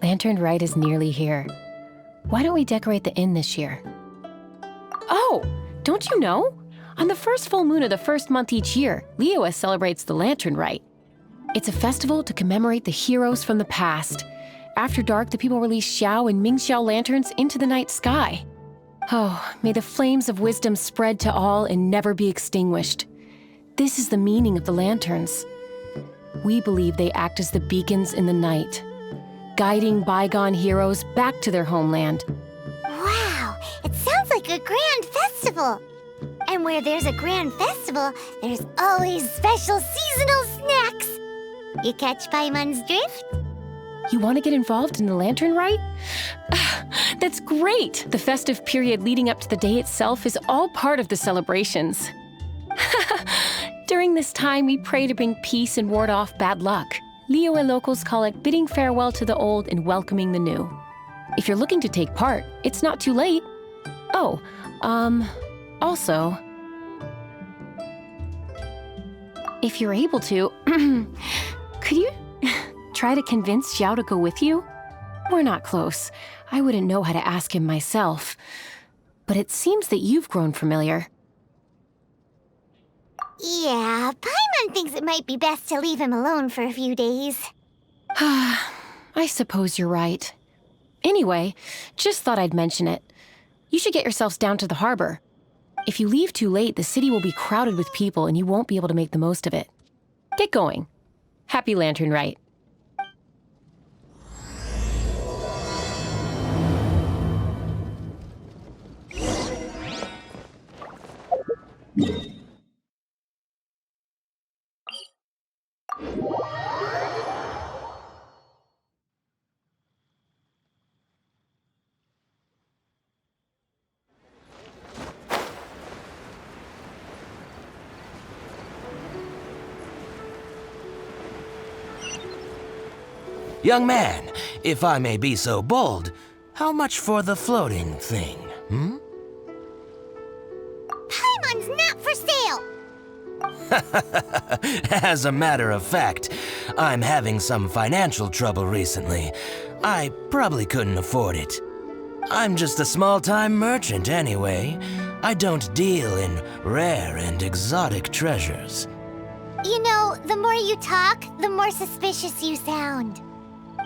Lantern Rite is nearly here. Why don't we decorate the inn this year? Oh, don't you know? On the first full moon of the first month each year, Liyue celebrates the Lantern Rite. It's a festival to commemorate the heroes from the past. After dark, the people release Xiao and Mingxiao lanterns into the night sky. Oh, may the flames of wisdom spread to all and never be extinguished. This is the meaning of the lanterns. We believe they act as the beacons in the night, guiding bygone heroes back to their homeland. Wow, it sounds like a grand festival. And where there's a grand festival, there's always special seasonal snacks. You catch Paimon's drift? You want to get involved in the Lantern Rite? That's great! The festive period leading up to the day itself is all part of the celebrations. During this time, we pray to bring peace and ward off bad luck. Liyue locals call it bidding farewell to the old and welcoming the new. If you're looking to take part, it's not too late. Oh, also, if you're able to, could you try to convince Xiao to go with you? We're not close. I wouldn't know how to ask him myself. But it seems that you've grown familiar. Yeah, Paimon thinks it might be best to leave him alone for a few days. I suppose you're right. Anyway, just thought I'd mention it. You should get yourselves down to the harbor. If you leave too late, the city will be crowded with people and you won't be able to make the most of it. Get going. Happy Lantern Rite. Young man, if I may be so bold, how much for the floating thing, Paimon's not for sale! As a matter of fact, I'm having some financial trouble recently. I probably couldn't afford it. I'm just a small-time merchant anyway. I don't deal in rare and exotic treasures. You know, the more you talk, the more suspicious you sound.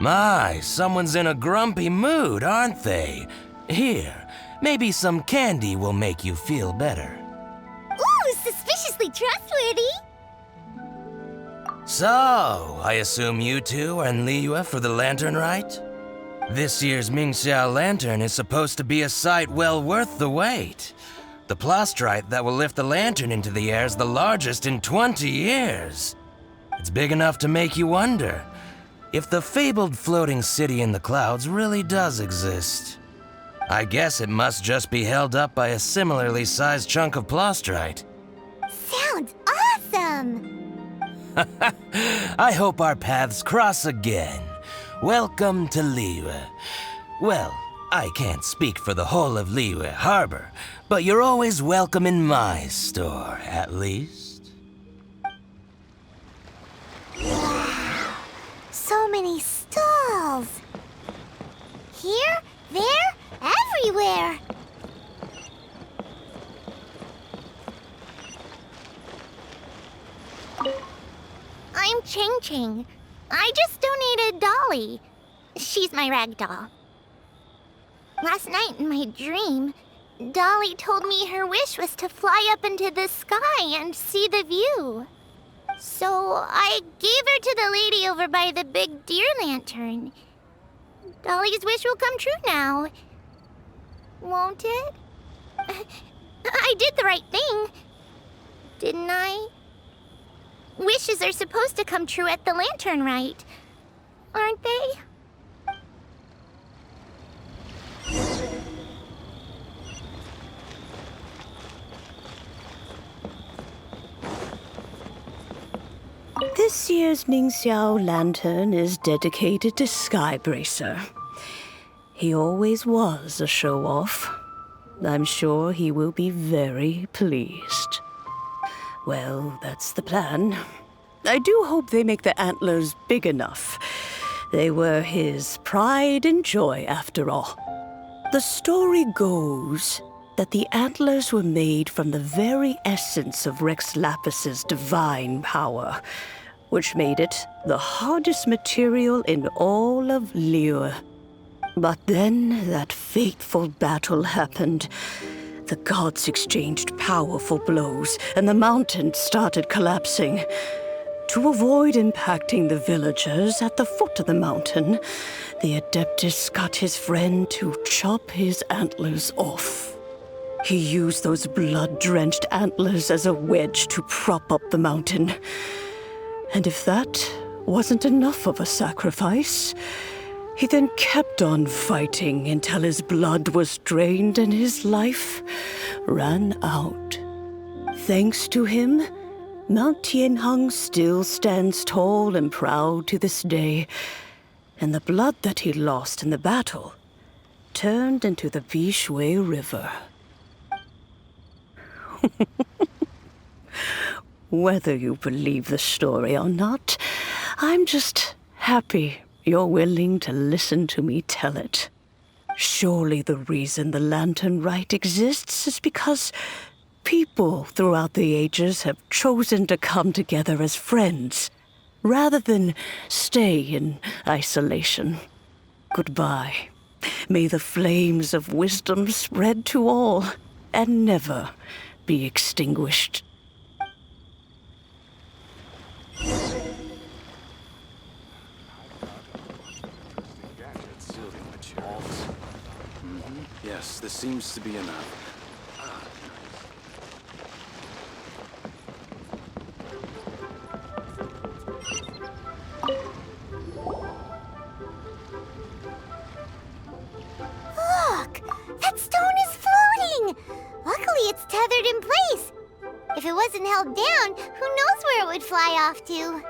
My, someone's in a grumpy mood, aren't they? Here, maybe some candy will make you feel better. Ooh, suspiciously trustworthy! So, I assume you two are in Liyue for the Lantern Rite? This year's Mingxiao Lantern is supposed to be a sight well worth the wait. The plastrite that will lift the lantern into the air is the largest in 20 years. It's big enough to make you wonder if the fabled floating city in the clouds really does exist. I guess it must just be held up by a similarly sized chunk of plastrite. Sounds awesome! I hope our paths cross again. Welcome to Liyue. Well, I can't speak for the whole of Liyue Harbor, but you're always welcome in my store, at least. Wow, so many stalls! Here, there, everywhere! I'm Ching Ching. I just donated Dolly. She's my rag doll. Last night in my dream, Dolly told me her wish was to fly up into the sky and see the view. So I gave her to the lady over by the big deer lantern. Dolly's wish will come true now. Won't it? I did the right thing, didn't I? Wishes are supposed to come true at the Lantern Rite, aren't they? This year's Mingxiao Lantern is dedicated to Skybracer. He always was a show-off. I'm sure he will be very pleased. Well, that's the plan. I do hope they make the antlers big enough. They were his pride and joy, after all. The story goes that the antlers were made from the very essence of Rex Lapis's divine power, which made it the hardest material in all of Liyue. But then that fateful battle happened. The gods exchanged powerful blows, and the mountain started collapsing. To avoid impacting the villagers at the foot of the mountain, the Adeptus got his friend to chop his antlers off. He used those blood-drenched antlers as a wedge to prop up the mountain. And if that wasn't enough of a sacrifice, he then kept on fighting until his blood was drained and his life ran out. Thanks to him, Mount Tianheng still stands tall and proud to this day, and the blood that he lost in the battle turned into the Bishui River. Whether you believe the story or not, I'm just happy you're willing to listen to me tell it. Surely the reason the Lantern Rite exists is because people throughout the ages have chosen to come together as friends, rather than stay in isolation. Goodbye. May the flames of wisdom spread to all, and never be extinguished. Yes, this seems to be enough. Look! That stone is floating! Luckily, it's tethered in place. If it wasn't held down, who knows where it would fly off to?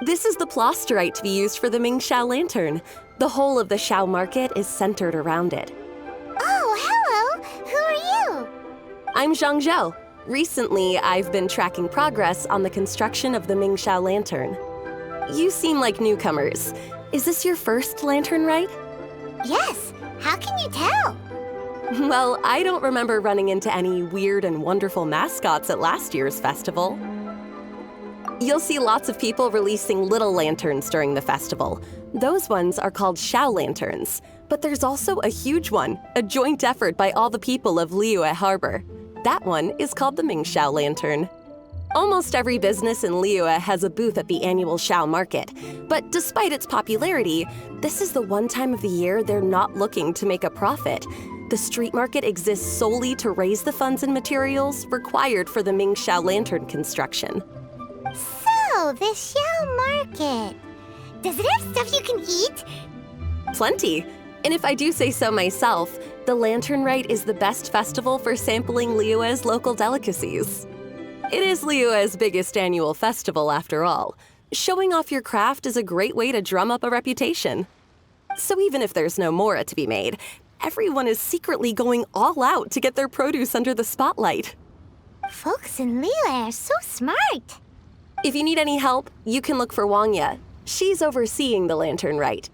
This is the plasterite to be used for the Mingxiao lantern. The whole of the Xiao market is centered around it. Oh, hello! Who are you? I'm Zhang Zhou. Recently, I've been tracking progress on the construction of the Mingxiao lantern. You seem like newcomers. Is this your first lantern rite? Yes. How can you tell? Well, I don't remember running into any weird and wonderful mascots at last year's festival. You'll see lots of people releasing little lanterns during the festival. Those ones are called Xiao lanterns. But there's also a huge one, a joint effort by all the people of Liyue Harbor. That one is called the Mingxiao lantern. Almost every business in Liyue has a booth at the annual Xiao market. But despite its popularity, this is the one time of the year they're not looking to make a profit. The street market exists solely to raise the funds and materials required for the Mingxiao lantern construction. So, the Xiao market. Does it have stuff you can eat? Plenty. And if I do say so myself, the Lantern Rite is the best festival for sampling Liyue's local delicacies. It is Liyue's biggest annual festival, after all. Showing off your craft is a great way to drum up a reputation. So even if there's no mora to be made, everyone is secretly going all out to get their produce under the spotlight. Folks in Liyue are so smart. If you need any help, you can look for Wangya. She's overseeing the Lantern Rite.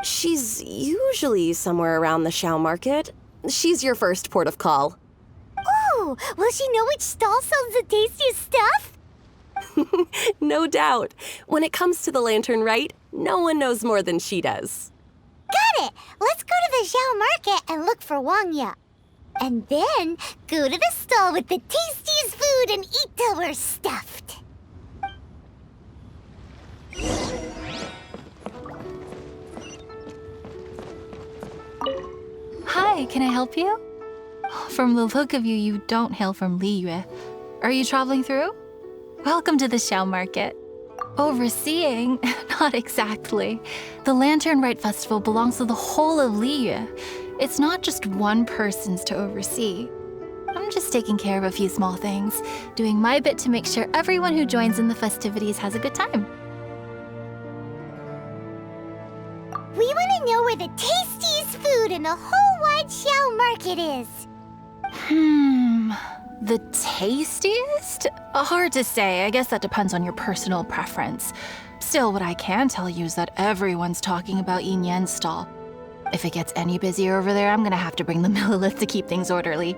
She's usually somewhere around the Xiao market. She's your first port of call. Ooh, will she know which stall sells the tastiest stuff? No doubt. When it comes to the Lantern Rite, no one knows more than she does. Got it! Let's go to the Xiao market and look for Wangya. And then go to the stall with the tastiest food and eat till we're stuffed. Hi, can I help you? From the look of you, you don't hail from Liyue. Are you traveling through? Welcome to the Xiao market. Overseeing? Not exactly. The Lantern Rite Festival belongs to the whole of Liyue. It's not just one person's to oversee. I'm just taking care of a few small things, doing my bit to make sure everyone who joins in the festivities has a good time. We want to know where the tastiest food in the whole wide Xiao market is. The tastiest? Hard to say. I guess that depends on your personal preference. Still, what I can tell you is that everyone's talking about Yin Yan's stall. If it gets any busier over there, I'm gonna have to bring the millilith to keep things orderly.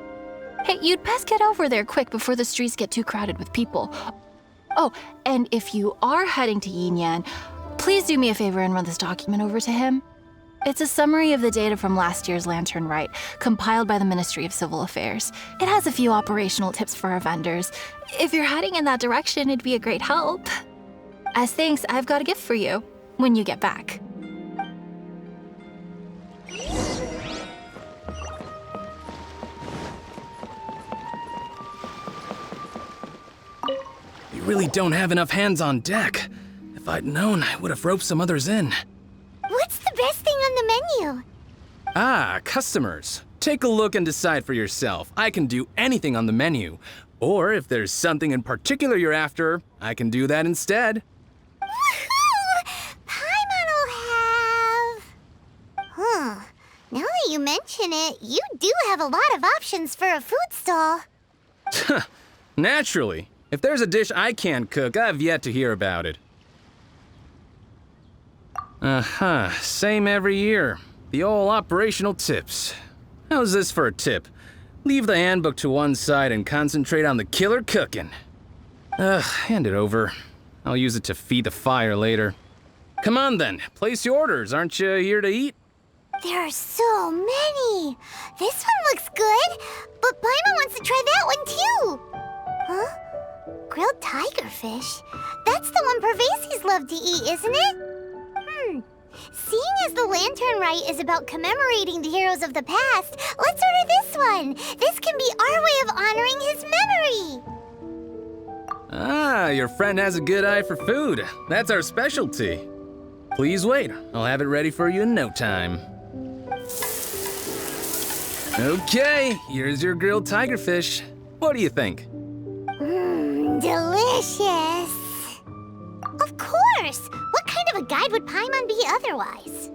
Hey, you'd best get over there quick before the streets get too crowded with people. Oh, and if you are heading to Yin Yan, please do me a favor and run this document over to him. It's a summary of the data from last year's Lantern Rite, compiled by the Ministry of Civil Affairs. It has a few operational tips for our vendors. If you're heading in that direction, it'd be a great help. As thanks, I've got a gift for you when you get back. You really don't have enough hands on deck. If I'd known, I would have roped some others in. What's the best thing on the menu? Ah, customers. Take a look and decide for yourself. I can do anything on the menu. Or if there's something in particular you're after, I can do that instead. Woohoo! Paimon will have... Huh. Now that you mention it, you do have a lot of options for a food stall. Naturally. If there's a dish I can't cook, I've yet to hear about it. Same every year. The old operational tips. How's this for a tip? Leave the handbook to one side and concentrate on the killer cooking. Hand it over. I'll use it to feed the fire later. Come on then, place your orders. Aren't you here to eat? There are so many. This one looks good, but Paimon wants to try that one too. Huh? Grilled tigerfish? That's the one Pervases love to eat, isn't it? Seeing as the Lantern Rite is about commemorating the heroes of the past, let's order this one. This can be our way of honoring his memory. Ah, your friend has a good eye for food. That's our specialty. Please wait. I'll have it ready for you in no time. Okay, here's your grilled tigerfish. What do you think? Delicious. Of course. What kind of a guide would Paimon be otherwise?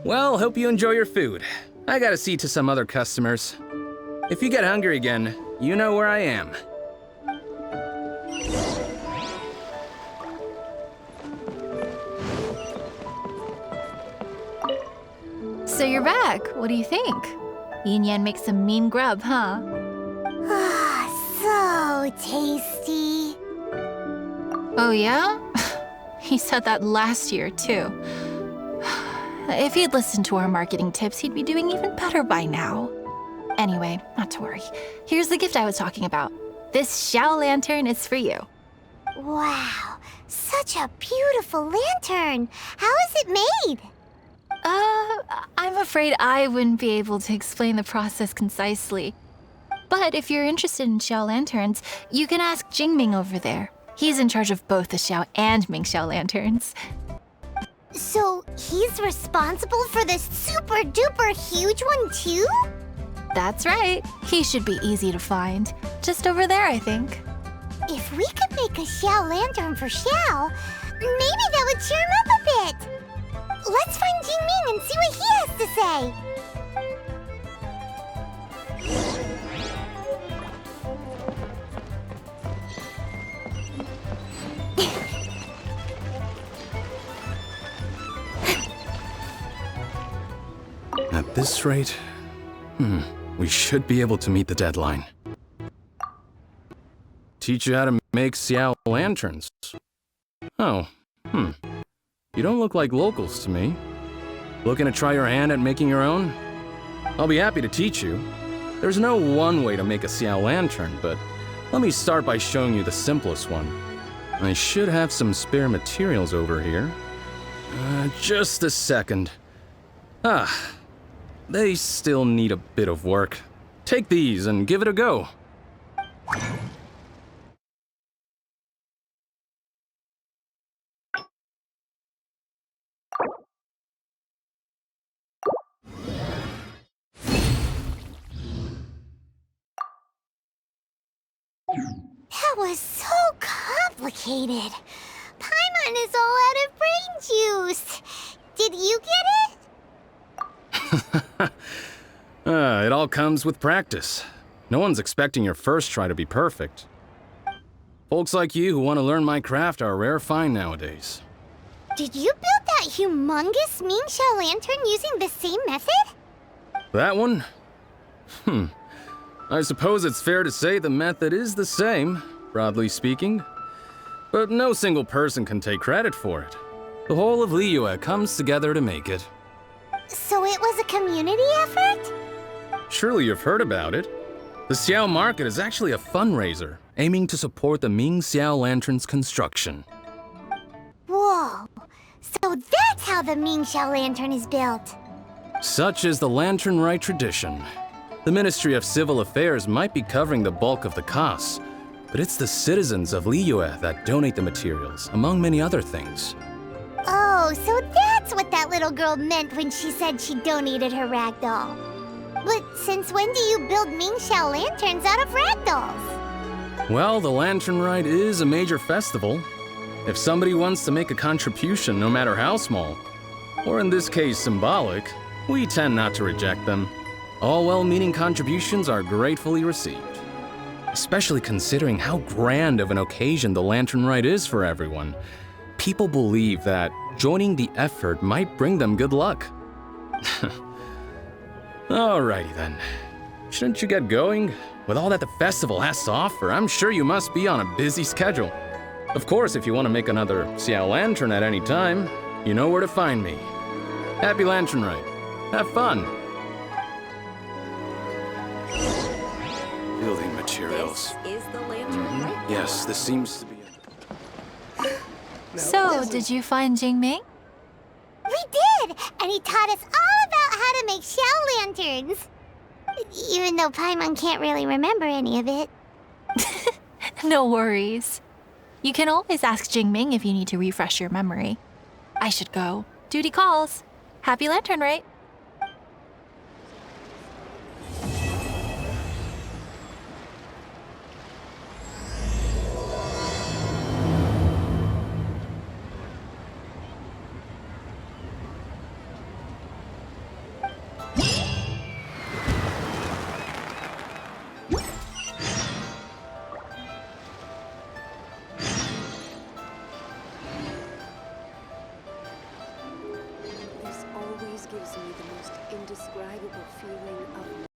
Well, hope you enjoy your food. I gotta see to some other customers. If you get hungry again, you know where I am. So you're back. What do you think? Yin Yan makes some mean grub, huh? So tasty. Oh yeah? He said that last year, too. If he'd listened to our marketing tips, he'd be doing even better by now. Anyway, not to worry. Here's the gift I was talking about. This Xiao lantern is for you. Wow, such a beautiful lantern. How is it made? I'm afraid I wouldn't be able to explain the process concisely. But if you're interested in Xiao lanterns, you can ask Jingming over there. He's in charge of both the Xiao and Mingxiao lanterns. So he's responsible for this super duper huge one too? That's right. He should be easy to find. Just over there, I think. If we could make a Xiao lantern for Xiao, maybe that would cheer him up a bit. Let's find Jingming and see what he has to say. At this rate, we should be able to meet the deadline. Teach you how to make Xiao lanterns. Oh, You don't look like locals to me. Looking to try your hand at making your own? I'll be happy to teach you. There's no one way to make a Xiao lantern, but let me start by showing you the simplest one. I should have some spare materials over here. Just a second. They still need a bit of work. Take these and give it a go. That was so complicated. Paimon is all out of brain juice. Did you get it? It all comes with practice. No one's expecting your first try to be perfect. Folks like you who want to learn my craft are a rare find nowadays. Did you build that humongous Mingxiao lantern using the same method? That one? I suppose it's fair to say the method is the same, broadly speaking. But no single person can take credit for it. The whole of Liyue comes together to make it. So it was a community effort? Surely you've heard about it. The Xiao Market is actually a fundraiser aiming to support the Ming Xiao Lantern's construction. Whoa. So that's how the Mingxiao lantern is built. Such is the Lantern Rite tradition. The Ministry of Civil Affairs might be covering the bulk of the costs, but it's the citizens of Liyue that donate the materials, among many other things. Oh, so that's what that little girl meant when she said she donated her ragdoll. But since when do you build Mingxiao lanterns out of ragdolls? Well, the Lantern Rite is a major festival. If somebody wants to make a contribution, no matter how small, or in this case symbolic, we tend not to reject them. All well-meaning contributions are gratefully received, especially considering how grand of an occasion the Lantern Rite is for everyone. People believe that joining the effort might bring them good luck. Alrighty then. Shouldn't you get going? With all that the festival has to offer, I'm sure you must be on a busy schedule. Of course, if you want to make another Xiao Lantern at any time, you know where to find me. Happy Lantern Rite. Have fun. Building materials. This is the lantern, right? Yes, this seems to be So, did you find Jingming? We did! And he taught us all about how to make Xiao lanterns. Even though Paimon can't really remember any of it. No worries. You can always ask Jingming if you need to refresh your memory. I should go. Duty calls. Happy Lantern Rite.